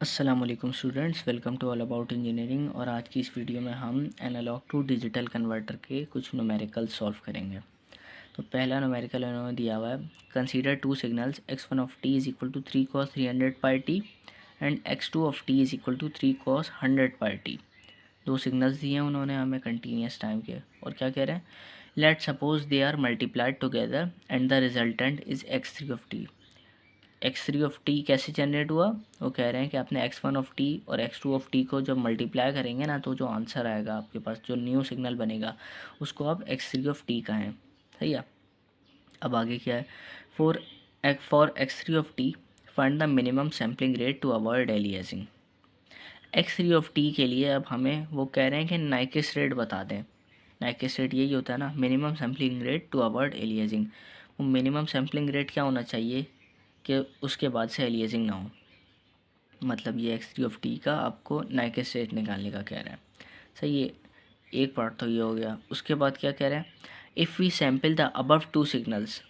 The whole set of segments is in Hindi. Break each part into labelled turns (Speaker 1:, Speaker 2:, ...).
Speaker 1: अस्सलाम वालेकुम students, welcome to all about engineering. और आज की इस वीडियो में हम एनालॉग टू डिजिटल कन्वर्टर के कुछ न्यूमेरिकल सॉल्व करेंगे। तो पहला न्यूमेरिकल इन्होंने दिया हुआ है, consider two signals x1 of t is equal to 3 cos 300 pi t and x2 of t is equal to 3 cos 100 pi t. दो सिग्नल्स दिए हैं उन्होंने हमें कंटिन्यूस टाइम के, और क्या कह रहे हैं, let suppose they are multiplied together and the resultant is x3 of t। x3 of t कैसे जनरेट हुआ? वो कह रहे हैं कि आपने x1 ऑफ टी और x2 ऑफ टी को जब मल्टीप्लाई करेंगे ना, तो जो आंसर आएगा आपके पास, जो न्यू सिग्नल बनेगा, उसको आप x3 ऑफ टी कहें। सही है। अब आगे क्या है, for x3 of t find the minimum sampling rate to avoid aliasing. x3 of t के लिए अब हमें वो कह रहे हैं कि नाइक्विस्ट रेट बता दें। नाइक्विस्ट रेट यही होता है ना, minimum sampling rate to avoid aliasing. वो मिनिमम सैम्पलिंग रेट क्या होना चाहिए कि उसके बाद से एलियासिंग ना हो। मतलब ये x3 ऑफ टी का आपको नाइक्विस्ट रेट निकालने का कह रहा है। सही है, एक पार्ट तो ये हो गया। उसके बाद क्या कह रहे हैं, if we sample the above two signals,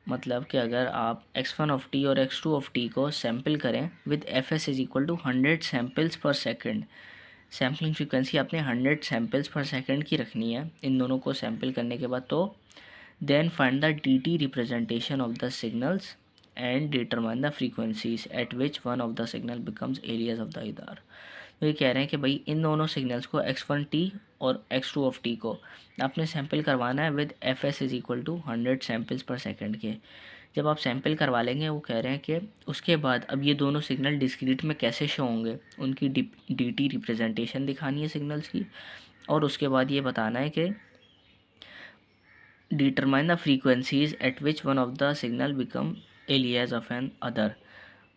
Speaker 1: मतलब कि अगर आप x1 ऑफ टी और x2 ऑफ टी को सैम्पल करें with F S is equal to 100 samples per second. Sampling frequency आपने 100 सैम्पल्स पर सेकेंड की रखनी है इन दोनों को सैम्पल करने के बाद। तो then find the D T representation of the signals and determine the frequencies at which one of the signal becomes aliases of the other. तो ये कह रहे हैं कि भाई इन दोनों सिग्नल्स को x1t और x2 ऑफ टी को आपने सैम्पल करवाना है with F S is equal to 100 samples per second के। जब आप सैम्पल करवा लेंगे, वो कह रहे हैं कि उसके बाद अब ये दोनों सिग्नल डिस्क्रीट में कैसे शो होंगे, उनकी डी टी रिप्रेजेंटेशन दिखानी है सिग्नल्स की। और उसके बाद ये बताना है कि determine the frequencies at which one of the signal become aliases of an other.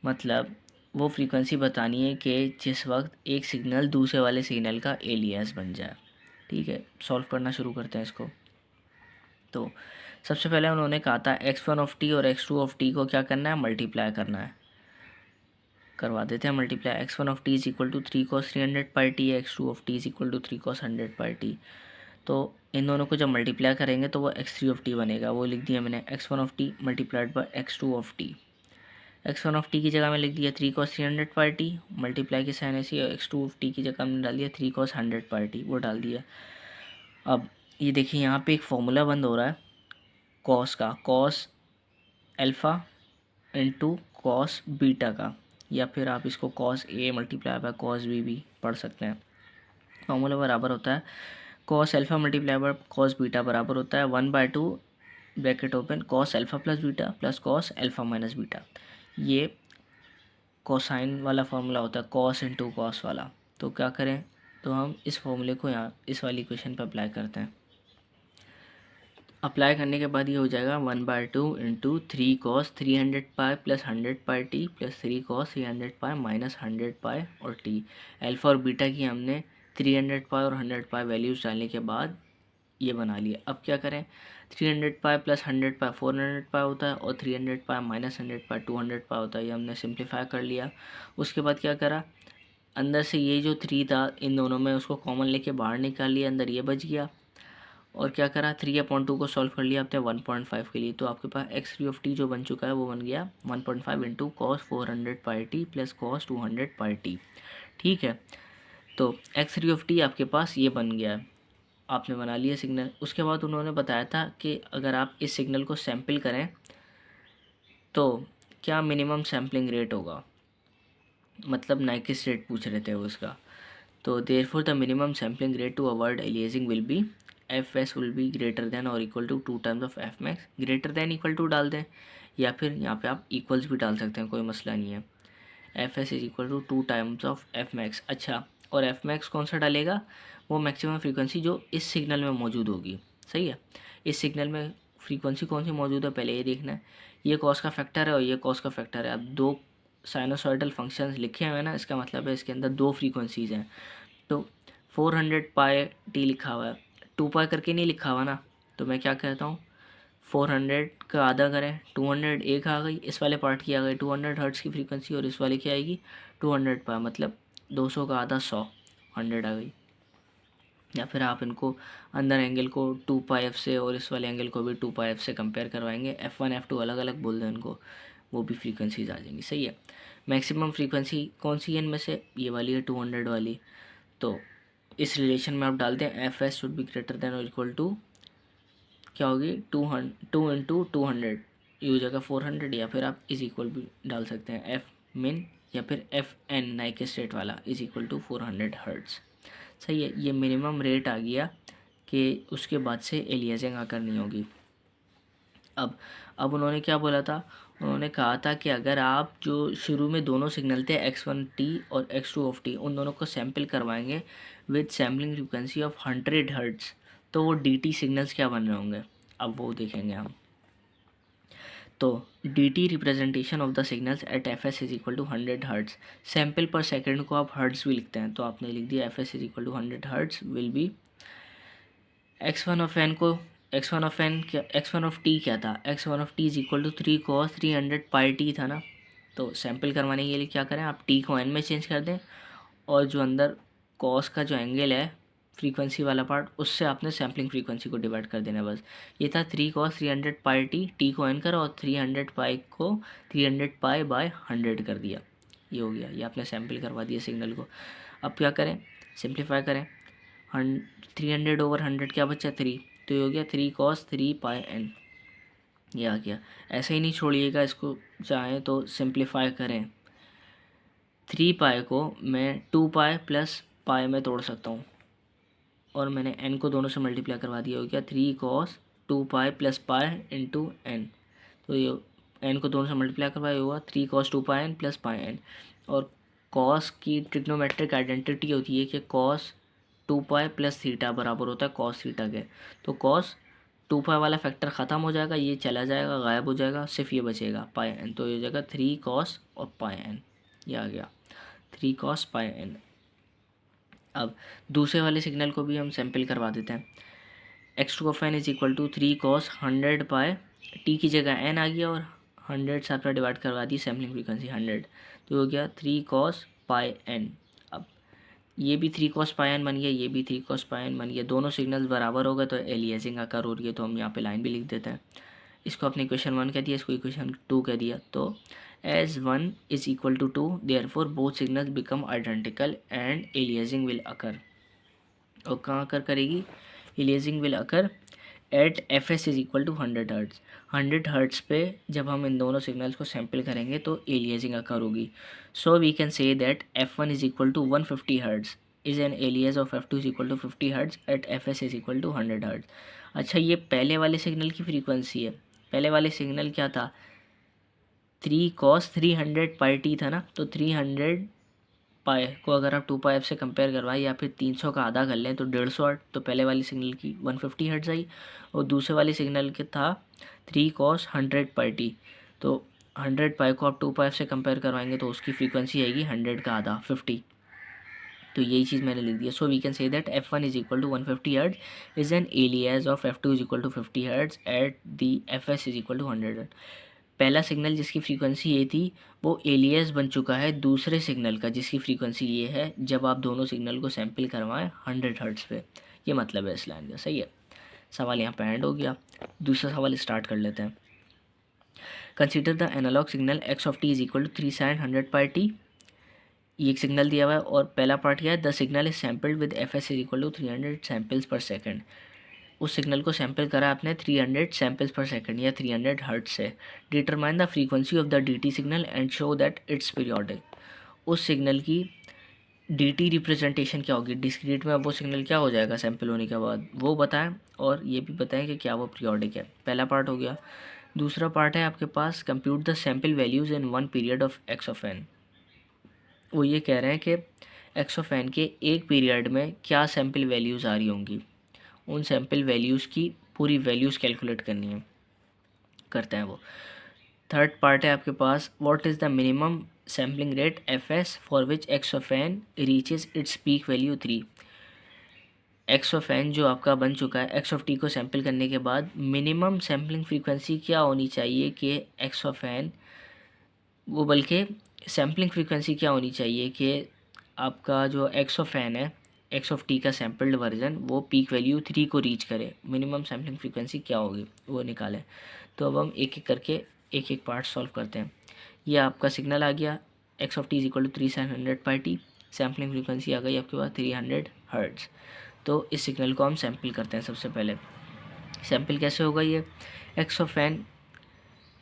Speaker 1: मतलब वो फ्रीक्वेंसी बतानी है कि जिस वक्त एक सिग्नल दूसरे वाले सिग्नल का एलियास बन जाए। ठीक है, सॉल्व करना शुरू करते हैं इसको। तो सबसे पहले उन्होंने कहा था x1 ऑफ टी और x2 ऑफ टी को क्या करना है, मल्टीप्लाई करना है। करवा देते हैं multiply. x1 of T is equal to 3 cos 300 pi t, x2 of T is equal to 3 cos 100 pi t. तो इन दोनों को जब मल्टीप्लाई करेंगे तो वो x3 ऑफ टी बनेगा। वो लिख दिया मैंने, x1 of T multiplied by x2 of T. x1 of T की जगह में लिख दिया 3 cos 300 पाई टी, मल्टीप्लाई की साइन ऐसी, और x2 ऑफ टी की जगह हमने डाल दिया 3 cos 100 पाई टी, वो डाल दिया। अब ये देखिए यहाँ पे एक फॉर्मूला बंद हो रहा है कॉस का, cos alpha into cos beta का, या फिर आप इसको cos A multiply by cos B भी पढ़ सकते हैं। फॉर्मूला बराबर होता है cos alpha multiply by cos beta बराबर होता है 1/2 bracket open cos alpha plus beta plus cos alpha minus beta. ये कोसाइन वाला फार्मूला होता है, कॉस इंटू कॉस वाला। तो क्या करें, तो हम इस फॉर्मूले को यहाँ इस वाली इक्वेशन पर अप्लाई करते हैं। अप्लाई करने के बाद ये हो जाएगा 1/2 into 3 cos 300 pi plus 100 pi T plus 3 cos 300 pi minus 100 pi और टी। अल्फ़ा और बीटा की हमने 300 पाई और 100 पाई वैल्यूज़ डालने के बाद ये बना लिया। अब क्या करें, 300 पाई प्लस 100 पाई 400 पाई होता है, और 300 पाई माइनस 100 पाई 200 पाई होता है। ये हमने सिंप्लीफाई कर लिया। उसके बाद क्या करा, अंदर से ये जो 3 था इन दोनों में उसको कॉमन लेके बाहर निकाल लिया, अंदर ये बच गया। और क्या करा, 3/2 को सॉल्व कर लिया आपने 1.5 के लिए। तो आपके पास x3 ऑफ टी जो बन चुका है वो बन गया 1.5 इंटू कॉस 400 पाई T plus cos 200 pi T. ठीक है, तो x3 ऑफ टी आपके पास ये बन गया है, आपने बना लिया सिग्नल। उसके बाद उन्होंने बताया था कि अगर आप इस सिग्नल को सैम्पल करें तो क्या मिनिमम सैम्पलिंग रेट होगा, मतलब नाइक्विस्ट रेट पूछ रहे थे उसका। तो therefore the minimum sampling rate to avoid aliasing will be F S will be greater than और equal to 2 times of F max. Greater than equal to डाल दें, या फिर यहाँ पे आप इक्वल्स भी डाल सकते हैं, कोई मसला नहीं है। F S is equal to 2 times of F max. अच्छा, और एफ मैक्स कौन सा डालेगा, वो मैक्सिमम फ्रीक्वेंसी जो इस सिग्नल में मौजूद होगी। सही है, इस सिग्नल में फ्रीक्वेंसी कौन सी मौजूद है पहले ये देखना है। ये कॉस का फैक्टर है और ये कॉस का फैक्टर है। अब दो साइनोसॉइडल फंक्शंस लिखे हुए हैं ना, इसका मतलब है इसके अंदर दो फ्रीक्वेंसीज़ हैं। तो 400 पाई टी लिखा हुआ है, 2 पाई करके नहीं लिखा हुआ ना, तो मैं क्या कहता हूँ, 400 का आधा करें 200, एक आ गई, इस वाले पार्ट की आ गई 200 हर्ट्ज़ की फ्रीक्वेंसी, और इस वाले की आएगी 200 पाई, मतलब 200 का आधा 100, 100 आ गई। या फिर आप इनको अंदर एंगल को 2 पाई एफ से और इस वाले एंगल को भी 2 पाई एफ से कंपेयर करवाएंगे, F1 F2 अलग अलग बोल दें इनको, वो भी फ्रीक्वेंसीज आ जाएंगी। सही है। मैक्सिमम फ्रीक्वेंसी कौन सी है इनमें से, ये वाली है 200 वाली। तो इस रिलेशन में आप डालते हैं F S should be greater than और इक्वल टू क्या होगी 2 इंटू 200, ये हो जाएगा 400, या फिर आप इज इक्वल भी डाल सकते हैं एफ मिन या फिर एफ एन नाइके स्टेट वाला इज इक्वल टू 400 हर्ट्ज़। सही है। ये मिनिमम रेट आ गया कि उसके बाद से एलियासिंग करनी होगी। अब उन्होंने क्या बोला था, उन्होंने कहा था कि अगर आप जो शुरू में दोनों सिग्नल थे x1t और x2 ऑफ टी, उन दोनों को सैम्पल करवाएंगे with sampling frequency of 100 hertz, तो वो dt सिग्नल्स क्या बन रहे होंगे, अब वो देखेंगे हम। तो dt representation of the signals at F S is equal to 100 hertz. Sample per second को आप हर्ट्ज़ भी लिखते हैं, तो आपने लिख दिया F S is equal to 100 hertz will be x1 of n को x1 ऑफ n क्या, x1 ऑफ t क्या था, x1 of t is equal to 3 cos 300 pi t था ना। तो सैम्पल करवाने के लिए क्या करें, आप t को n में चेंज कर दें और जो अंदर cos का जो एंगल है फ्रीक्वेंसी वाला पार्ट, उससे आपने सैम्पलिंग फ्रीक्वेंसी को डिवाइड कर देना बस। ये था 3 cos 300 पाई टी को n करा और 300 पाई को 300 पाई बाय 100 कर दिया, ये हो गया। ये आपने सैम्पल करवा दिया सिग्नल को। अब क्या करें, सिंप्लीफाई करें। 300 ओवर 100 क्या बचा 3, तो ये हो गया 3 cos 3 पाई n, ये आ गया। ऐसे ही नहीं छोड़िएगा इसको, चाहें तो सिंप्लीफाई करें। 3 पाई को मैं 2 पाई प्लस पाई में तोड़ सकता हूँ और मैंने n को दोनों से मल्टीप्लाई करवा दिया, हो गया 3 cos 2 pi plus pi into n। तो ये n को दोनों से मल्टीप्लाई करवाया हुआ 3 cos 2 पाई n प्लस पाई n। और cos की ट्रिग्नोमेट्रिक आइडेंटिटी होती है कि cos 2 पाई प्लस थीटा बराबर होता है cos थीटा के। तो cos 2 पाई वाला फैक्टर ख़त्म हो जाएगा, ये चला जाएगा, गायब हो जाएगा, सिर्फ ये बचेगा पाई n। तो ये हो जाएगा 3 cos और पाई n, ये आ गया 3 cos पाई n। अब दूसरे वाले सिग्नल को भी हम सैम्पल करवा देते हैं। x2 of n is equal to 3 cos 100 pi t की जगह n आ गया और 100 से आपने डिवाइड करवा दी सैम्पलिंग फ्रीक्वेंसी 100, तो हो गया 3 cos पाई n। अब ये भी 3 cos पाई n बन गया, ये भी 3 cos पाई n बन गया। दोनों सिग्नल्स बराबर हो गए तो एलियासिंग आकर हो रही है, तो हम यहाँ पे लाइन भी लिख देते हैं। इसको अपने इक्वेशन 1 कह दिया, इसको इक्वेशन 2 कह दिया। तो as 1 is equal to 2 therefore both signals become identical and aliasing will occur। और कहाँ अकर करेगी, aliasing will occur at fs is equal to 100 hertz. 100 hertz पे जब हम इन दोनों सिग्नल्स को सैम्पल करेंगे तो एलियासिंग अकर होगी। So we can say that f1 is equal to 150 hertz is an alias of f2 is equal to 50 hertz at fs is equal to 100 hertz. अच्छा, ये पहले वाले सिग्नल की फ्रीक्वेंसी है। पहले वाले सिग्नल क्या था, 3 cos 300 पाई टी था ना। तो 300 पाई को अगर आप 2 पाई एफ से कंपेयर करवाएं या फिर 300 का आधा कर लें तो 150 हर्ट्ज़। तो पहले वाली सिग्नल की 150 हर्ट्ज़ आई और दूसरे वाले सिग्नल के था 3 cos 100 पाई टी। तो 100 पाई को आप 2 पाई एफ से कंपेयर करवाएंगे तो उसकी फ्रीक्वेंसी आएगी 100 का आधा 50। तो यही चीज़ मैंने लिख दिया। So we can say that f1 is equal to 150 hertz is an alias of f2 is equal to 50 hertz at the fs is equal to 100 hertz. पहला सिग्नल जिसकी फ्रीक्वेंसी ये थी वो एलियास बन चुका है दूसरे सिग्नल का जिसकी फ्रीक्वेंसी ये है, जब आप दोनों सिग्नल को सैम्पल करवाएं 100 हर्ट्ज़ पे। ये मतलब है इस लाइन का। सही है, सवाल यहाँ पे एंड हो गया। दूसरा सवाल स्टार्ट कर लेते हैं। Consider the analog signal x of t is equal to 3 sin 100 pi t. ये एक सिग्नल दिया हुआ है और पहला पार्ट क्या है, the signal is sampled with F S is equal to 300 samples per second. उस सिग्नल को सैम्पल करा आपने 300 सैम्पल्स पर सेकंड या 300 हर्ट्ज़ से। Determine the frequency of the dt signal and show that it's periodic. उस सिग्नल की dt रिप्रेजेंटेशन क्या होगी डिस्क्रीट में, अब वो सिग्नल क्या हो जाएगा सैम्पल होने के बाद, वो बताएं और ये भी बताएं कि क्या वो पीरियोडिक है। पहला पार्ट हो गया। दूसरा पार्ट है आपके पास compute the sample values in one period of x of n। वो ये कह रहे हैं कि x ऑफ n के एक पीरियड में क्या सैम्पल वैल्यूज़ आ रही होंगी, उन सैम्पल वैल्यूज़ की पूरी वैल्यूज़ कैलकुलेट करनी है, करते हैं वो। थर्ड पार्ट है आपके पास what is the minimum sampling rate F S for which X of N reaches its peak value 3। X of N जो आपका बन चुका है, एक्स ऑफ टी को सैम्पल करने के बाद मिनिमम सैम्पलिंग फ्रीक्वेंसी क्या होनी चाहिए कि एक्स ऑफ एन वो, बल्कि सैम्पलिंग फ्रीक्वेंसी क्या होनी चाहिए कि आपका जो एक्स ऑफ एन है, एक्स ऑफ टी का सैम्पल्ड वर्जन, वो पीक वैल्यू 3 को रीच करे। मिनिमम सैम्पलिंग फ्रीक्वेंसी क्या होगी वो निकालें। तो अब हम एक एक करके एक एक पार्ट सॉल्व करते हैं। ये आपका सिग्नल आ गया X of T is equal to 3 sin 100πt। Sampling frequency आ गई आपके पास 300 हर्ट्ज़। तो इस सिग्नल को हम सैम्पल करते हैं। सबसे पहले सैम्पल कैसे होगा, ये x of N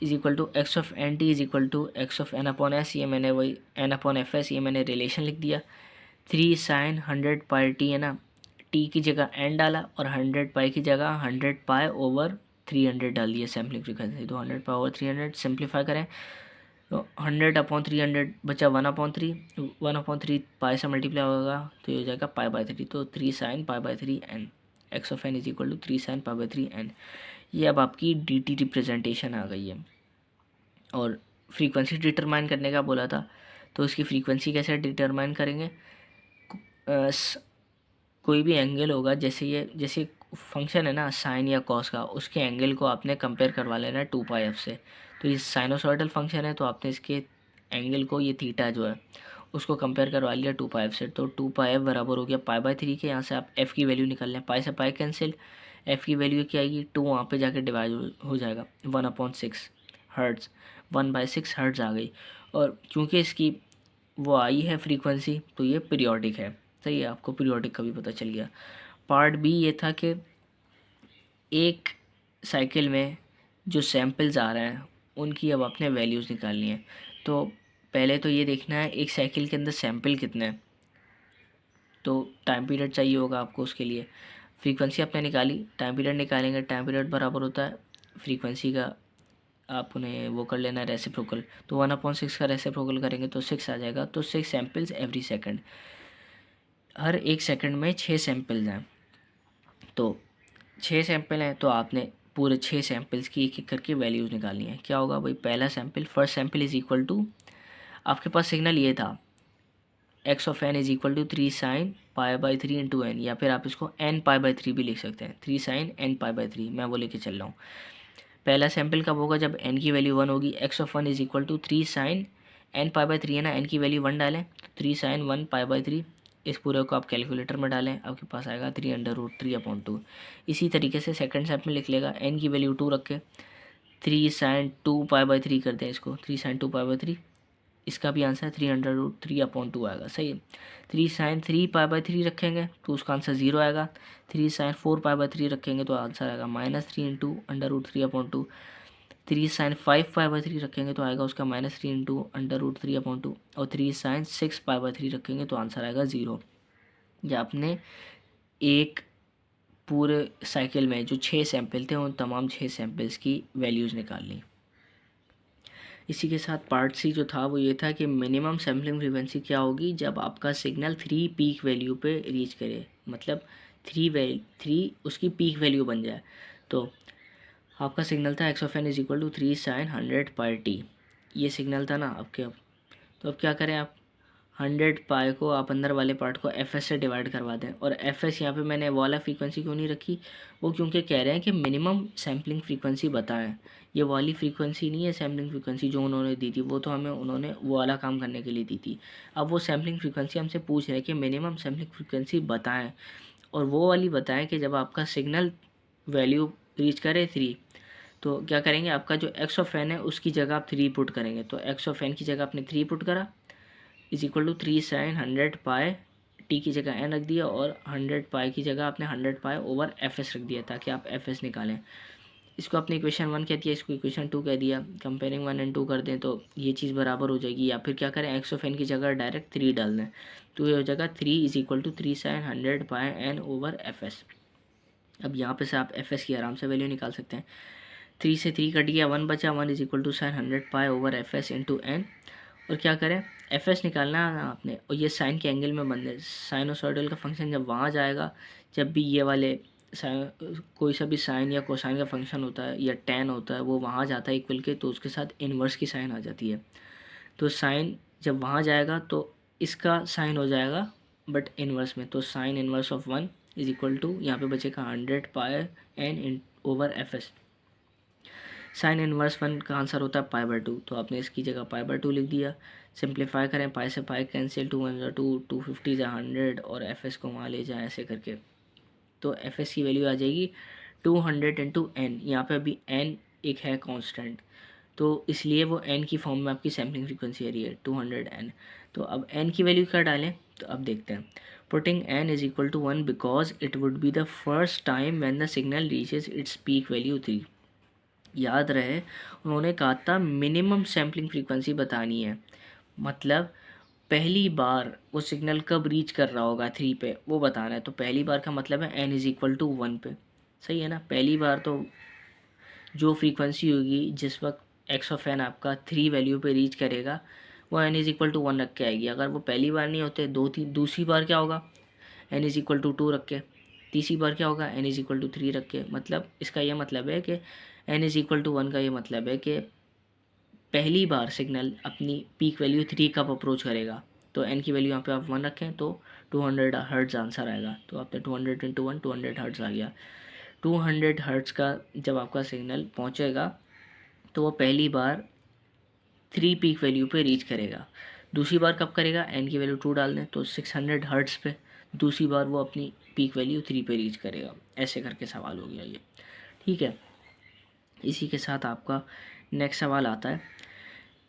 Speaker 1: is equal to x of n t is equal to x of n upon S, ये मैंने वही एन अपॉन एफ एस, ये मैंने रिलेशन लिख दिया। 3 sin 100πt है ना, टी की जगह एन डाला और 100π की जगह 100π/300 डाल दिया सैम्पलिंग फ्रीक्वेंसी। तो 100π/300 सिंप्लीफाई करें तो 100/300 बचा 1/3, 1/3 पाई से मल्टीप्लाई होगा तो ये हो जाएगा π/3। तो 3 sin π/3 n, x of N is equal to 3 sin π/3 n। ये अब आपकी डी टी रिप्रेजेंटेशन आ गई है। और फ्रीक्वेंसी डिटरमाइन करने का बोला था, तो इसकी फ्रीक्वेंसी कैसे डिटरमाइन करेंगे, कोई भी एंगल होगा, जैसे फंक्शन है ना साइन या कॉस का, उसके एंगल को आपने कंपेयर करवा लेना है 2πf से। तो ये साइनोसॉइडल फंक्शन है तो आपने इसके एंगल को, ये थीटा जो है उसको कंपेयर करवा लिया 2πf से। तो 2πf बराबर हो गया π/3 के। यहाँ से आप f की वैल्यू निकाल लें, पाई से पाई कैंसिल, f की वैल्यू क्या आएगी 2, वहाँ पे जाके डिवाइड हो जाएगा 1/6 हर्ट्ज़, 1/6 हर्ट्ज़ आ गई। और क्योंकि इसकी वो आई है फ्रीक्वेंसी तो ये पीरियोडिक है। सही है, आपको पीरियोडिक का भी पता चल गया। पार्ट बी ये था कि एक साइकिल में जो सैम्पल्स आ रहे हैं उनकी अब आपने वैल्यूज़ निकालनी है। तो पहले तो ये देखना है एक साइकिल के अंदर सैम्पल कितने हैं, तो टाइम पीरियड चाहिए होगा आपको उसके लिए। फ्रीक्वेंसी आपने निकाली, टाइम पीरियड निकालेंगे, टाइम पीरियड बराबर होता है फ्रीक्वेंसी का, आप उन्हें वो कर लेना रेसिप्रोकल। तो 1/6 का रेसिप्रोकल करेंगे तो 6 आ जाएगा। तो 6 सैम्पल्स एवरी सेकंड, हर एक सेकंड में 6 सैम्पल्स हैं। तो 6 सैंपल हैं तो आपने पूरे 6 सैंपल्स की एक एक करके वैल्यूज़ निकालनी है। क्या होगा भाई, पहला sample, first sample is equal to, आपके पास सिग्नल ये था x of N is equal to 3 sin π/3 into N, या फिर आप इसको n π/3 भी लिख सकते हैं, 3 sin n π/3, मैं वो लेके चल रहा हूँ। पहला सैंपल कब होगा, जब n की वैल्यू 1 होगी। X of 1 is equal to 3 sin n π/3 है ना, n की वैल्यू 1 डालें तो 3 sin 1 π/3, इस पूरे को आप कैलकुलेटर में डालें, आपके पास आएगा 3√3/2। इसी तरीके से सेकंड सैंपल लिख लेगा, n की वैल्यू 2 रख के 3 sin 2 π/3 कर दें इसको, 3 sin 2 π/3, इसका भी आंसर 3√3/2 आएगा। सही है, 3 sin 3 π/3 रखेंगे तो उसका आंसर 0 आएगा। 3 sin 4 π/3 रखेंगे तो आंसर आएगा -3 इंटू √3/2। 3 sin 5 π/3 रखेंगे तो आएगा उसका -3 इंटू √3/2। और 3 sin 6 π/3 रखेंगे तो आंसर आएगा 0। या आपने एक पूरे साइकिल में जो 6 सैंपल थे उन तमाम 6 सैंपल्स की वैल्यूज़ निकाल ली। इसी के साथ पार्ट सी जो था वो ये था कि मिनिमम सैम्पलिंग फ्रीक्वेंसी क्या होगी जब आपका सिग्नल 3 पीक वैल्यू पे रीच करे, मतलब 3 उसकी पीक वैल्यू बन जाए। तो आपका सिग्नल था x of N is equal to 3 sin 100πt, ये सिग्नल था ना आपके। अब तो अब क्या करें, आप 100π को आप अंदर वाले पार्ट को एफ एस से डिवाइड करवा दें। और एफ एस यहाँ पर मैंने वो वाला फ्रीक्वेंसी क्यों नहीं रखी, वो क्योंकि कह रहे हैं कि मिनिमम सैम्पलिंग फ्रीक्वेंसी बताएं। ये वाली फ्रीक्वेंसी नहीं है सैम्पलिंग फ्रीक्वेंसी जो उन्होंने दी थी, वो तो हमें उन्होंने वो वाला काम करने के लिए दी थी। अब वो सैम्पलिंग फ्रीक्वेंसी हमसे पूछ रहे हैं कि मिनिमम सैम्पलिंग फ्रीक्वेंसी बताएं, और वो वाली बताएं कि जब आपका सिग्नल वैल्यू रीच करे 3, तो क्या करेंगे, आपका जो एक्स ऑफ एन है उसकी जगह आप 3 पुट करेंगे। तो एक्स ऑफ एन की जगह आपने 3 पुट करा is equal to 3 sin 100π, T की जगह एन रख दिया, और 100π की जगह आपने 100π/fs रख दिया ताकि आप fs निकालें। इसको आपने इक्वेशन 1 कह दिया, इसको इक्वेशन 2 कह दिया। कंपेयरिंग 1 और 2 कर दें तो ये चीज़ बराबर हो जाएगी। या फिर क्या करें, एक्स ऑफ एन की जगह डायरेक्ट 3 डाल दें तो ये हो जाएगा 3 is equal to 3 sin 100πn/fs। अब यहाँ पे से आप fs की आराम से वैल्यू निकाल सकते हैं। 3 से 3 कट गया, 1 बचा, 1 is equal to sin 100π/fs into n. और क्या करें, एफ एस निकालना है ना आपने, और ये साइन के एंगल में बन है। साइनोसॉइडल का फंक्शन जब वहाँ जाएगा, जब भी ये वाले कोई सा भी साइन या कोसाइन का फंक्शन होता है या टैन होता है, वो वहाँ जाता है इक्वल के, तो उसके साथ इन्वर्स की साइन आ जाती है। तो साइन जब वहाँ जाएगा तो इसका साइन हो जाएगा बट इन्वर्स में। तो sine inverse of 1 is equal to, यहाँ पे बचेगा 100πn/fs। साइन इनवर्स 1 का आंसर होता है π/2, तो आपने इसकी जगह π/2 लिख दिया। सिंप्लीफाई करें, पाई से पाई कैंसिल, 2 1 2, 250 100, और एफ एस को वहाँ ले जाएँ ऐसे करके। तो एफ एस की वैल्यू आ जाएगी 200 इंटू एन। यहाँ पर अभी एन एक है कांस्टेंट, तो इसलिए वो n की फॉर्म में आपकी सैम्पलिंग फ्रीक्वेंसी आ रही है 200n। तो अब n की वैल्यू क्या डालें, तो अब देखते हैं। Putting n is equal to 1 because it would be the first time when the signal reaches its peak value 3। याद रहे उन्होंने कहा था मिनिमम सैम्पलिंग फ्रीक्वेंसी बतानी है, मतलब पहली बार वो सिग्नल कब रीच कर रहा होगा 3 पे वो बताना है। तो पहली बार का मतलब है n इज इक्वल टू 1 पे, सही है ना। पहली बार तो जो फ्रीक्वेंसी होगी जिस वक्त एक्स ऑफ एन आपका 3 वैल्यू पे रीच करेगा वो n इज इक्वल टू 1 रख के आएगी। अगर वो पहली बार नहीं होते दूसरी बार क्या होगा, n इज इक्वल टू 2 रख के, तीसरी बार क्या होगा n इज इक्वल टू 3 रख के। मतलब इसका यह मतलब है कि n इज इक्वल टू 1 का ये मतलब है कि पहली बार सिग्नल अपनी पीक वैल्यू 3 कब अप्रोच करेगा। तो n की वैल्यू यहाँ पे आप 1 रखें तो 200 हर्ट्ज़ आंसर आएगा। तो आपने 200 इंटू 1 200 हर्ट्ज़ आ गया। 200 हर्ट्ज़ का जब आपका सिग्नल पहुँचेगा तो वो पहली बार 3 पीक वैल्यू पे रीच करेगा। दूसरी बार कब करेगा, n की वैल्यू 2 डाल दें तो 600 हर्ट्ज़ पे दूसरी बार वो अपनी पीक वैल्यू 3 पे रीच करेगा। ऐसे करके सवाल हो गया ये, ठीक है। इसी के साथ आपका नेक्स्ट सवाल आता है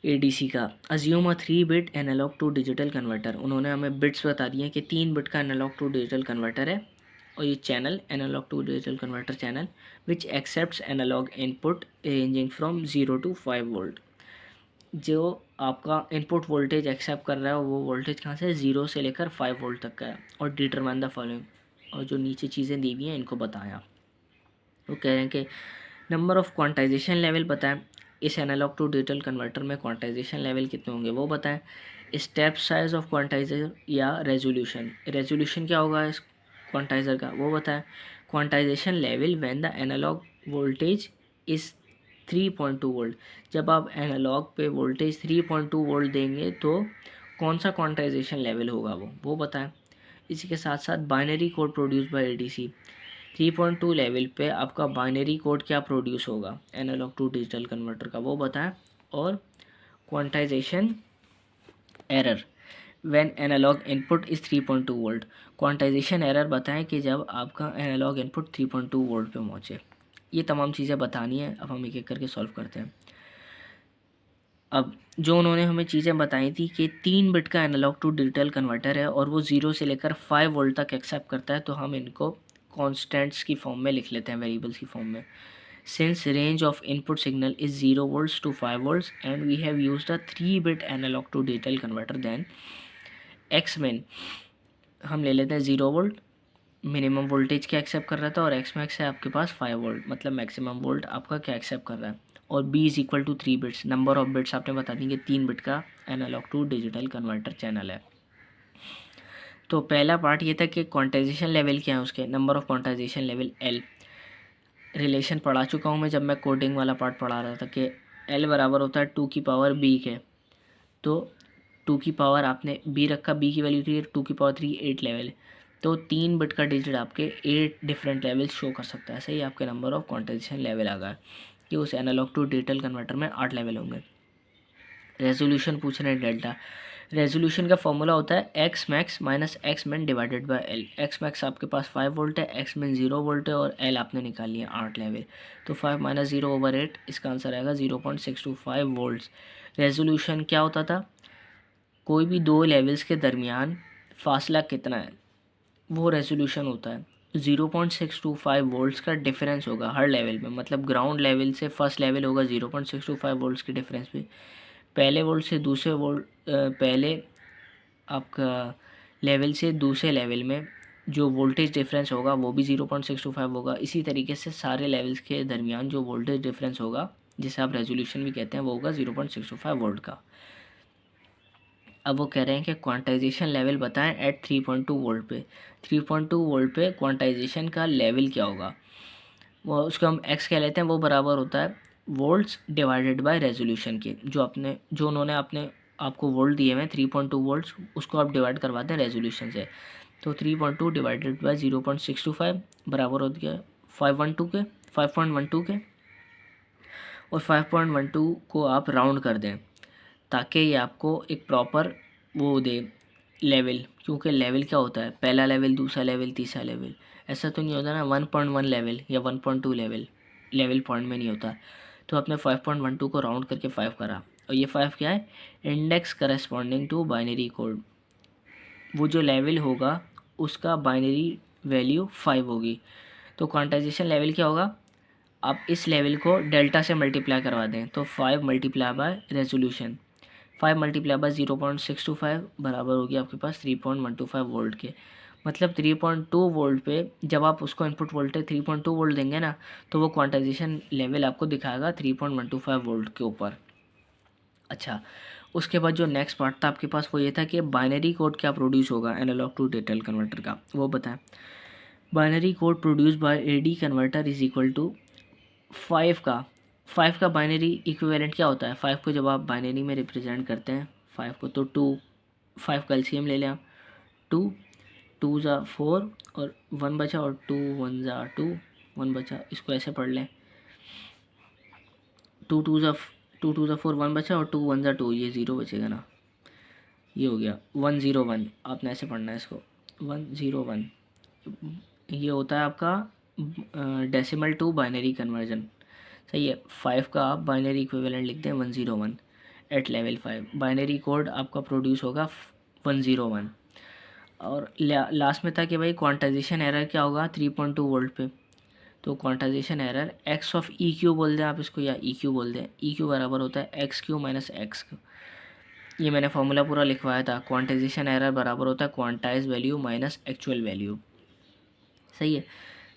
Speaker 1: एडीसी का। Assume a 3 bit analog to digital converter. उन्होंने हमें बिट्स बता दिए हैं कि 3 बिट का एनालॉग टू डिजिटल कन्वर्टर है और ये channel analog to digital converter channel which accepts analog input ranging from 0 to 5 volt. जो आपका इनपुट वोल्टेज एक्सेप्ट कर रहा है वो वोल्टेज कहाँ से, 0 से लेकर 5 वोल्ट तक का है। और डिटरमाइन द फॉलोइंग, और जो नीचे चीज़ें दी हुई हैं इनको बताया। वो कह रहे हैं कि नंबर ऑफ़ क्वांटाइजेशन लेवल बताएं। इस एनालॉग टू डिजिटल कन्वर्टर में क्वांटाइजेशन लेवल कितने होंगे वो बताएं। स्टेप साइज ऑफ क्वांटाइजर या रेजोल्यूशन, रेजोल्यूशन क्या होगा इस क्वांटाइजर का वो बताएं। Quantization level when the analog voltage is 3.2 volt. जब आप एनालॉग पे वोल्टेज 3.2 वोल्ट देंगे तो कौन सा क्वांटाइजेशन लेवल होगा वो बताएं। इसी के साथ साथ binary code produce by ADC. 3.2 level पे आपका बाइनरी कोड क्या प्रोड्यूस होगा एनालॉग टू डिजिटल कन्वर्टर का वो बताएं। और quantization error when analog input is 3.2 volt. Quantization error बताएं कि जब आपका एनालॉग इनपुट 3.2 वोल्ट पे पहुंचे। ये तमाम चीज़ें बतानी है। अब हम एक एक करके सॉल्व करते हैं। अब जो उन्होंने हमें चीज़ें बताई थी कि 3 बिट का एनालॉग टू डिजिटल कन्वर्टर है और वो 0 से लेकर 5 वोल्ट तक एक्सेप्ट करता है, तो हम इनको कॉन्स्टेंट्स की फॉर्म में लिख लेते हैं, वेरिएबल्स की फॉर्म में। Since range of input signal is 0 volts to 5 volts and we have used a 3 bit analog to digital converter, then x min हम ले लेते हैं 0 वोल्ट। मिनिमम वोल्टेज क्या एक्सेप्ट कर रहा था और एक्स मैक्स है आपके पास 5 वोल्ट, मतलब मैक्सिमम वोल्ट आपका क्या एक्सेप्ट कर रहा है। और b is equal to 3 bits. Number of bits आपने बता दी कि 3 बिट का analog to digital converter channel है। तो पहला पार्ट ये था कि क्वांटाइजेशन लेवल क्या है उसके, number of quantization level l। Relation पढ़ा चुका हूँ मैं जब मैं कोडिंग वाला पार्ट पढ़ा रहा था कि l बराबर होता है 2 की पावर b के। तो 2 की पावर आपने b रखा, b की वैल्यू थी 2 की पावर 3, 8 लेवल। तो 3 बिट का डिजिट आपके 8 डिफरेंट लेवल्स शो कर सकता है। सही, आपके नंबर ऑफ क्वांटाइजेशन लेवल आ गया कि उस एनालॉग टू डिजिटल कन्वर्टर में 8 लेवल होंगे। रेजोल्यूशन पूछ रहे हैं डेल्टा। रेजोल्यूशन का फॉर्मूला होता है एक्स मैक्स माइनस एक्स मिन divided by L. X max आपके पास 5 वोल्ट है, एक्स मिन 0 वोल्ट है और एल आपने निकाल लिया 8 लेवल। तो 5 माइनस 0 ओवर 8, इसका आंसर आएगा 0.625 वोल्ट्स। रेजोल्यूशन क्या होता था, कोई भी दो लेवल्स के दरमियान फासला कितना है वो रेजोल्यूशन होता है। 0.625 वोल्ट्स का डिफरेंस होगा हर लेवल में, मतलब ग्राउंड लेवल से फर्स्ट लेवल होगा 0.625 वोल्ट्स के डिफरेंस पे। पहले वोल्ट से दूसरे वोल्ट पहले आपका लेवल से दूसरे लेवल में जो वोल्टेज डिफरेंस होगा वो भी 0.625 होगा। इसी तरीके से सारे लेवल्स के दरमियान जो वोल्टेज डिफरेंस होगा जिसे आप रेजोल्यूशन भी कहते हैं वो होगा 0.625 वोल्ट का। अब वो कह रहे हैं कि क्वांटाइजेशन लेवल बताएं एट 3.2 वोल्ट पे। 3.2 वोल्ट पे क्वांटाइजेशन का लेवल क्या होगा, वो उसको हम एक्स कह लेते हैं। वो बराबर होता है वोल्ट्स डिवाइडेड बाय रेजोल्यूशन के। जो उन्होंने आपको वोल्ट दिए हुए हैं 3.2 वोल्ट्स, उसको आप डिवाइड करवाते हैं रेजोल्यूशन से। तो 3.2 डिवाइडेड बाय 0.625 बराबर हो गया 5.12 के। और 5.12 को आप राउंड कर दें ताकि ये आपको एक प्रॉपर वो दे लेवल। क्योंकि लेवल क्या होता है, पहला लेवल, दूसरा लेवल, तीसरा लेवल, ऐसा तो नहीं होता ना 1.1 लेवल या 1.2 लेवल पॉइंट में नहीं होता। तो आपने 5.12 को राउंड करके 5 करा, और ये 5 क्या है, index corresponding to binary code. वो जो लेवल होगा उसका बाइनरी वैल्यू 5 होगी। तो क्वांटाइजेशन लेवल क्या होगा, आप इस लेवल को डेल्टा से मल्टीप्लाई करवा दें, तो 5 multiply by resolution, 5 multiply by 0.625 बराबर होगी आपके पास 3.125 वोल्ट के। मतलब 3.2 वोल्ट पे जब आप उसको इनपुट वोल्टेज 3.2 वोल्ट देंगे ना, तो वो क्वांटाइजेशन लेवल आपको दिखाएगा 3.125 वोल्ट के ऊपर। अच्छा, उसके बाद जो नेक्स्ट पार्ट था आपके पास वो ये था कि बाइनरी कोड क्या प्रोड्यूस होगा एनालॉग टू डिजिटल कन्वर्टर का, वो बताएं। Binary code produce by AD converter is equal to 5 का बाइनरी इक्विवेलेंट क्या होता है, 5 को जब आप बाइनरी में रिप्रेजेंट करते हैं 5 को, तो 2, 5 का एलसीएम ले लें आप, 2 ज़ा 4 और 1 बचा, और 2 1 ज़ा 2, 1 बचा, इसको ऐसे पढ़ लें, 2 2 ज़ा 4, 1 बचा, और 2 1 ज़ा 2, ये 0 बचेगा ना, ये हो गया 101। आपने ऐसे पढ़ना है इसको, 101। ये होता है आपका डेसिमल टू बाइनरी कन्वर्जन, सही है। 5 का आप बाइनरी इक्विवेलेंट लिखते हैं 101 एट लेवल 5। बाइनरी कोड आपका प्रोड्यूस होगा 101। और लास्ट में था कि भाई क्वांटाइजेशन एरर क्या होगा 3.2 वोल्ट पे, तो quantization error x of E Q बोल दें आप इसको, या ई क्यू बोल दें, ई क्यू बराबर होता है x Q minus x Q. ये मैंने फॉर्मूला पूरा लिखवाया था, क्वांटाइजेशन एरर बराबर होता है quantize value minus actual value, सही है।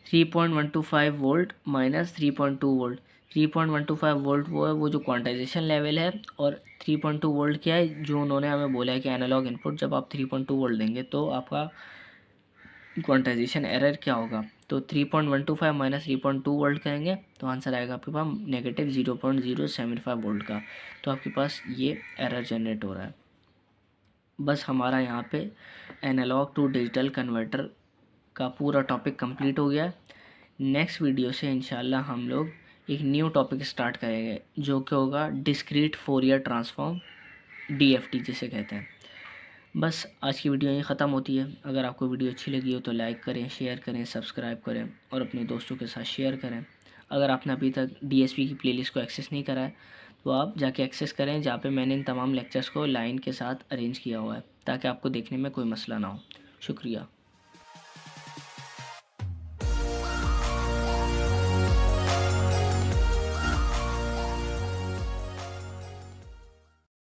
Speaker 1: 3.125 वोल्ट माइनस 3.2 वोल्ट, 3.125 वोल्ट वो है वो जो क्वांटाइजेशन लेवल है, और 3.2 वोल्ट क्या है जो उन्होंने हमें बोला है कि एनालॉग इनपुट जब आप 3.2 वोल्ट देंगे तो आपका क्वांटाइजेशन एरर क्या होगा। तो 3.125 माइनस 3.2 वोल्ट करेंगे तो आंसर आएगा आपके पास नेगेटिव 0.075 वोल्ट का। तो आपके पास ये एरर जनरेट हो रहा है। बस हमारा यहाँ पे एनालॉग टू डिजिटल कन्वर्टर का पूरा टॉपिक कंप्लीट हो गया। नेक्स्ट वीडियो से इंशाल्लाह हम लोग एक न्यू टॉपिक स्टार्ट करेंगे जो कि होगा डिस्क्रीट फोरियर ट्रांसफॉर्म, डीएफटी जिसे कहते हैं। बस आज की वीडियो यहीं ख़त्म होती है। अगर आपको वीडियो अच्छी लगी हो तो लाइक करें, शेयर करें, सब्सक्राइब करें और अपने दोस्तों के साथ शेयर करें। अगर आपने अभी तक डीएसपी की प्लेलिस्ट को एक्सेस नहीं करा है तो आप जाके एक्सेस करें, जहाँ पे मैंने इन तमाम लेक्चर्स को लाइन के साथ अरेंज किया हुआ है ताकि आपको देखने में कोई मसला ना हो। शुक्रिया।